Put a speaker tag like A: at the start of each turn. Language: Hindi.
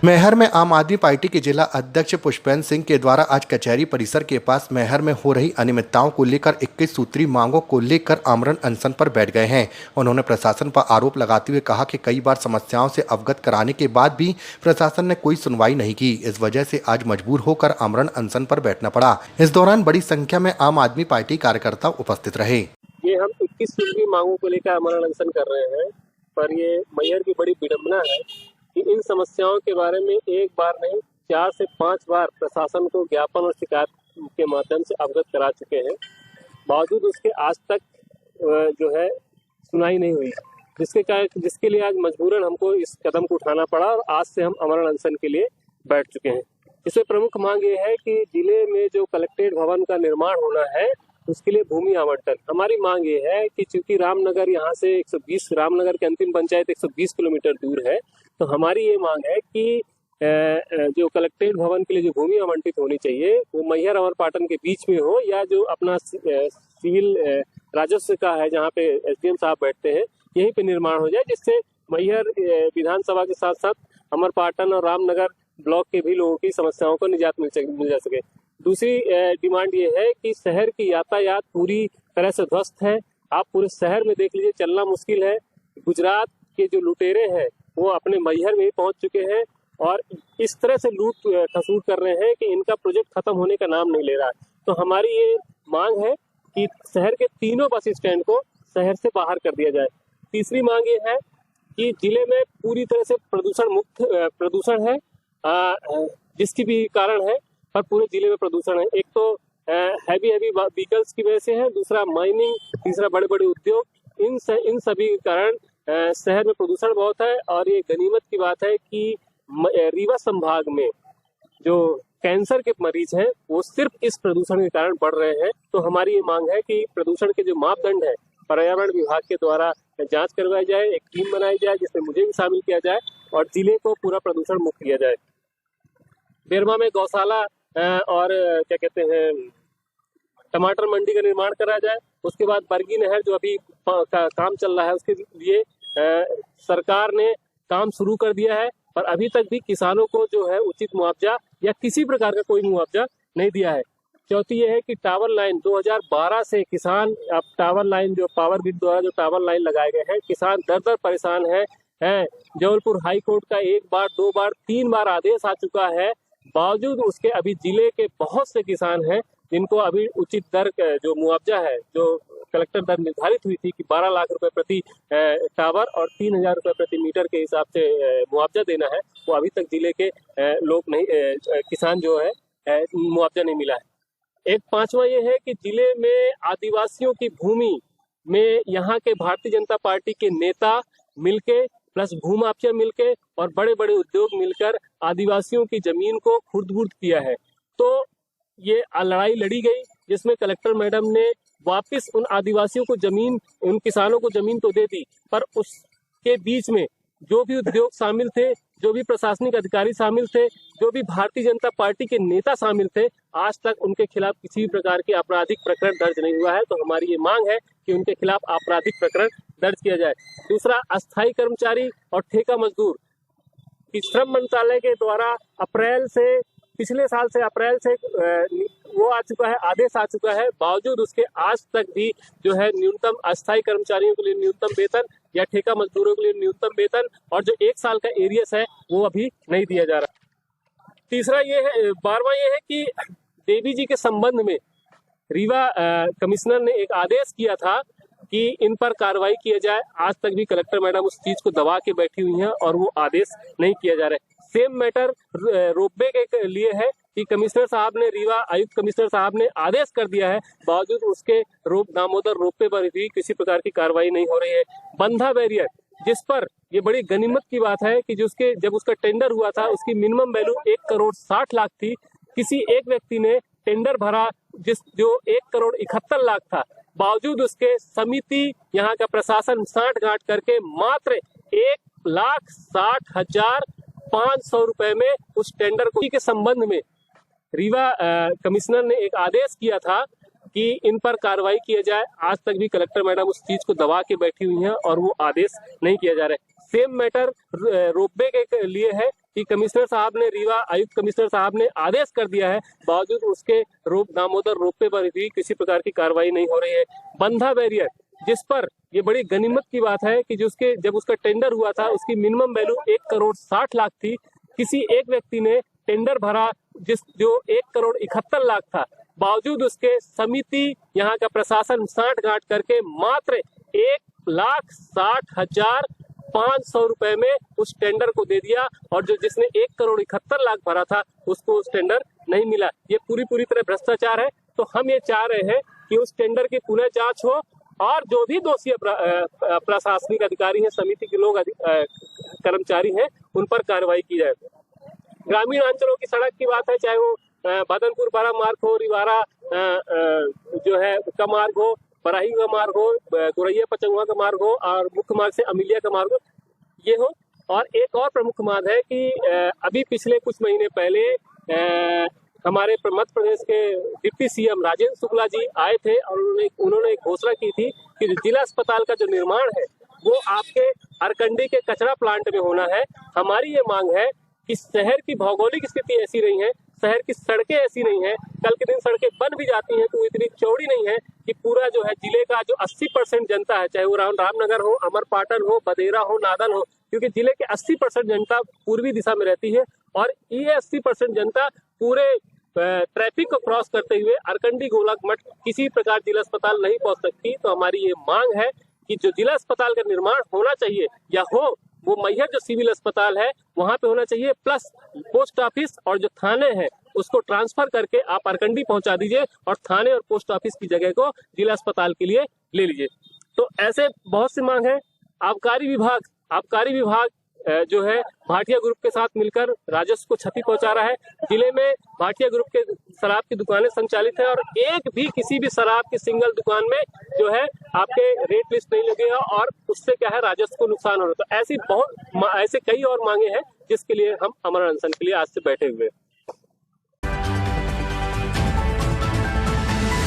A: मैहर में आम आदमी पार्टी के जिला अध्यक्ष पुष्पेंद्र सिंह के द्वारा आज कचहरी परिसर के पास मैहर में हो रही अनियमितताओं को लेकर 21 सूत्री मांगों को लेकर आमरण अनशन पर बैठ गए हैं। उन्होंने प्रशासन पर आरोप लगाते हुए कहा कि कई बार समस्याओं से अवगत कराने के बाद भी प्रशासन ने कोई सुनवाई नहीं की। इस वजह से आज मजबूर होकर आमरण अनशन पर बैठना पड़ा। इस दौरान बड़ी संख्या में आम आदमी पार्टी कार्यकर्ता उपस्थित रहे।
B: ये हम 21 सूत्री मांगों को लेकर आमरण अनशन कर रहे हैं, पर ये मैहर की बड़ी विडंबना है कि इन समस्याओं के बारे में एक बार नहीं 4 से 5 बार प्रशासन को ज्ञापन और शिकायत के माध्यम से अवगत करा चुके हैं। बावजूद उसके आज तक जो है सुनाई नहीं हुई, जिसके लिए आज मजबूरन हमको इस कदम को उठाना पड़ा और आज से हम आमरण अनशन के लिए बैठ चुके हैं। इसमें प्रमुख मांग ये है कि जिले में जो कलेक्ट्रेट भवन का निर्माण होना है उसके लिए भूमि आवंटन। हमारी मांग ये है कि चूंकि रामनगर यहाँ से 120 रामनगर के अंतिम पंचायत 120 किलोमीटर दूर है, तो हमारी ये मांग है कि जो कलेक्ट्रेट भवन के लिए जो भूमि आवंटित होनी चाहिए वो मैहर और पाटन के बीच में हो, या जो अपना सिविल राजस्व का है जहाँ पे एसडीएम साहब बैठते हैं यहीं पे निर्माण हो जाए, जिससे मैहर विधानसभा के साथ साथ अमरपाटन और रामनगर ब्लॉक के भी लोगों की समस्याओं को निजात मिल जा सके। दूसरी डिमांड ये है कि शहर की यातायात पूरी तरह से ध्वस्त है। आप पूरे शहर में देख लीजिए, चलना मुश्किल है। गुजरात के जो लुटेरे हैं वो अपने मैहर में ही पहुंच चुके हैं और इस तरह से लूट खसूट कर रहे हैं कि इनका प्रोजेक्ट खत्म होने का नाम नहीं ले रहा है। तो हमारी ये मांग है कि शहर के तीनों बस स्टैंड को शहर से बाहर कर दिया जाए। तीसरी मांग ये है कि जिले में पूरी तरह से प्रदूषण मुक्त प्रदूषण है, जिसकी भी कारण है, पर पूरे जिले में प्रदूषण है। एक तो हैवी व्हीकल्स की वजह से है, दूसरा माइनिंग, तीसरा बड़े बड़े उद्योग। इन सभी के कारण शहर में प्रदूषण बहुत है। और ये गनीमत की बात है कि रीवा संभाग में जो कैंसर के मरीज हैं वो सिर्फ इस प्रदूषण के कारण बढ़ रहे हैं। तो हमारी ये मांग है कि प्रदूषण के जो मापदंड है पर्यावरण विभाग के द्वारा जांच करवाई जाए, एक टीम बनाई जाए जिसमें मुझे भी शामिल किया जाए और जिले को पूरा प्रदूषण मुक्त किया जाए। बेरमा में गौशाला और क्या कहते हैं टमाटर मंडी का निर्माण करा जाए। उसके बाद बरगी नहर जो अभी काम चल रहा है उसके लिए सरकार ने काम शुरू कर दिया है, पर अभी तक भी किसानों को जो है उचित मुआवजा या किसी प्रकार का कोई मुआवजा नहीं दिया है। चौथी ये है कि टावर लाइन 2012 से किसान, अब टावर लाइन जो पावर ग्रिड द्वारा जो टावर लाइन लगाए गए हैं, किसान दर परेशान है। जबलपुर हाई कोर्ट का 1 बार 2 बार 3 बार आदेश आ चुका है, बावजूद उसके अभी जिले के बहुत से किसान हैं जिनको अभी उचित दर जो मुआवजा है, जो कलेक्टर दर निर्धारित हुई थी कि 12 लाख रुपए प्रति टावर और 3,000 रुपए प्रति मीटर के हिसाब से मुआवजा देना है, वो अभी तक जिले के लोग नहीं, किसान जो है मुआवजा नहीं मिला है। एक पांचवा ये है कि जिले में आदिवासियों की भूमि में यहाँ के भारतीय जनता पार्टी के नेता मिलके प्लस भूमाफिया मिलके और बड़े बड़े उद्योग मिलकर आदिवासियों की जमीन को खुर्द-बुर्द किया है। तो ये लड़ाई लड़ी गई जिसमें कलेक्टर मैडम ने वापस उन आदिवासियों को जमीन, उन किसानों को जमीन तो दे दी, पर उसके बीच में जो भी उद्योग शामिल थे, जो भी प्रशासनिक अधिकारी शामिल थे, जो भी भारतीय जनता पार्टी के नेता शामिल थे, आज तक उनके खिलाफ किसी भी प्रकार के आपराधिक प्रकरण दर्ज नहीं हुआ है। तो हमारी ये मांग है कि उनके खिलाफ आपराधिक प्रकरण दर्ज किया जाए। दूसरा, अस्थायी कर्मचारी और ठेका मजदूर की श्रम मंत्रालय के द्वारा पिछले साल से अप्रैल से वो आ चुका है, आदेश आ चुका है, बावजूद उसके आज तक भी जो है न्यूनतम अस्थायी कर्मचारियों के लिए न्यूनतम वेतन या ठेका मजदूरों के लिए न्यूनतम वेतन और जो 1 साल का एरियस है वो अभी नहीं दिया जा रहा। तीसरा ये है, 12वां ये है कि देवी जी के संबंध में रीवा कमिश्नर ने एक आदेश किया था कि इन पर कार्रवाई किया जाए। आज तक भी कलेक्टर मैडम उस चीज को दबा के बैठी हुई हैं और वो आदेश नहीं किया जा रहा है। सेम मैटर रोपवे के लिए है कि कमिश्नर साहब ने, रीवा आयुक्त कमिश्नर साहब ने आदेश कर दिया है, बावजूद उसके दामोदर रोपवे पर भी किसी प्रकार की कार्रवाई नहीं हो रही है। बंधा बैरियर, जिस पर ये बड़ी गनीमत की बात है कि जब उसका टेंडर हुआ था उसकी मिनिमम वैल्यू 1 करोड़ 60 लाख थी। किसी एक व्यक्ति ने टेंडर भरा जो 1 करोड़ 71 लाख था, बावजूद उसके समिति, यहाँ का प्रशासन साठ-गांठ करके मात्र 1,60,500 रुपए में उस टेंडर को के संबंध में रीवा कमिश्नर ने एक आदेश किया था कि इन पर कार्रवाई किया जाए। आज तक भी कलेक्टर मैडम उस चीज को दबा के बैठी हुई हैं और वो आदेश नहीं किया जा रहा है। सेम मैटर रोपवे के लिए है कि कमिश्नर साहब ने, रीवा आयुक्त कमिश्नर साहब ने आदेश कर दिया है, बावजूद उसके दामोदर रोपवे पर भी किसी प्रकार की कार्रवाई नहीं हो रही है। बंधा बैरियर, जिस पर ये बड़ी गनीमत की बात है कि जब उसका टेंडर हुआ था उसकी मिनिमम वैल्यू 1,60,00,000 थी। किसी एक व्यक्ति ने टेंडर भरा जो 1,71,00,000 था, बावजूद उसके समिति, यहाँ का प्रशासन साठगांठ करके मात्र 1,60,500 रुपए में उस टेंडर को दे दिया, और जिसने 1,71,00,000 भरा था उसको उस टेंडर नहीं मिला। ये पूरी तरह भ्रष्टाचार है। तो हम ये चाह रहे हैं कि उस टेंडर की पुनः जांच हो और जो भी दोषी प्रशासनिक अधिकारी हैं, समिति के लोग कर्मचारी हैं, उन पर कार्रवाई की जाए। ग्रामीण अंचलों की सड़क की बात है, चाहे वो बदनपुर बारा मार्ग हो, रिवारा जो है का मार्ग हो, बराही का मार्ग हो, गुरैया पचंगवा का मार्ग हो, और मुख्य मार्ग से अमिलिया का मार्ग हो, ये हो। और एक और प्रमुख मांग है कि अभी पिछले कुछ महीने पहले हमारे मध्य प्रदेश के डिप्टी सीएम राजेंद्र शुक्ला जी आए थे और उन्होंने एक घोषणा की थी कि जिला अस्पताल का जो निर्माण है वो आपके अरकंडी के कचरा प्लांट में होना है। हमारी ये मांग है कि शहर की भौगोलिक स्थिति ऐसी नहीं है, शहर की सड़कें ऐसी नहीं है, कल के दिन सड़कें बन भी जाती हैं तो इतनी चौड़ी नहीं है कि पूरा जो है जिले का जो 80% जनता है, चाहे वो रामनगर हो, अमरपाटन हो, बदेरा हो, नादन हो, क्योंकि जिले के 80% जनता पूर्वी दिशा में रहती है और ये 80% जनता पूरे ट्रैफिक को क्रॉस करते हुए अरकंडी गोलक मठ किसी प्रकार जिला अस्पताल नहीं पहुंच सकती। तो हमारी ये मांग है कि जो जिला अस्पताल का निर्माण होना चाहिए या हो, वो मैहर जो सिविल अस्पताल है वहां पे होना चाहिए, प्लस पोस्ट ऑफिस और जो थाने हैं उसको ट्रांसफर करके आप अरकंडी पहुंचा दीजिए और थाने और पोस्ट ऑफिस की जगह को जिला अस्पताल के लिए ले लीजिए। तो ऐसे बहुत सी मांग है। आबकारी विभाग जो है भाटिया ग्रुप के साथ मिलकर राजस्व को क्षति पहुंचा रहा है। जिले में भाटिया ग्रुप के शराब की दुकानें संचालित है और एक भी किसी भी शराब की सिंगल दुकान में जो है आपके रेट लिस्ट नहीं लगेगा और उससे क्या है राजस्व को नुकसान हो रहा है। तो ऐसी कई और मांगे हैं जिसके लिए हम अमर अनशन के लिए आज से बैठे हुए हैं।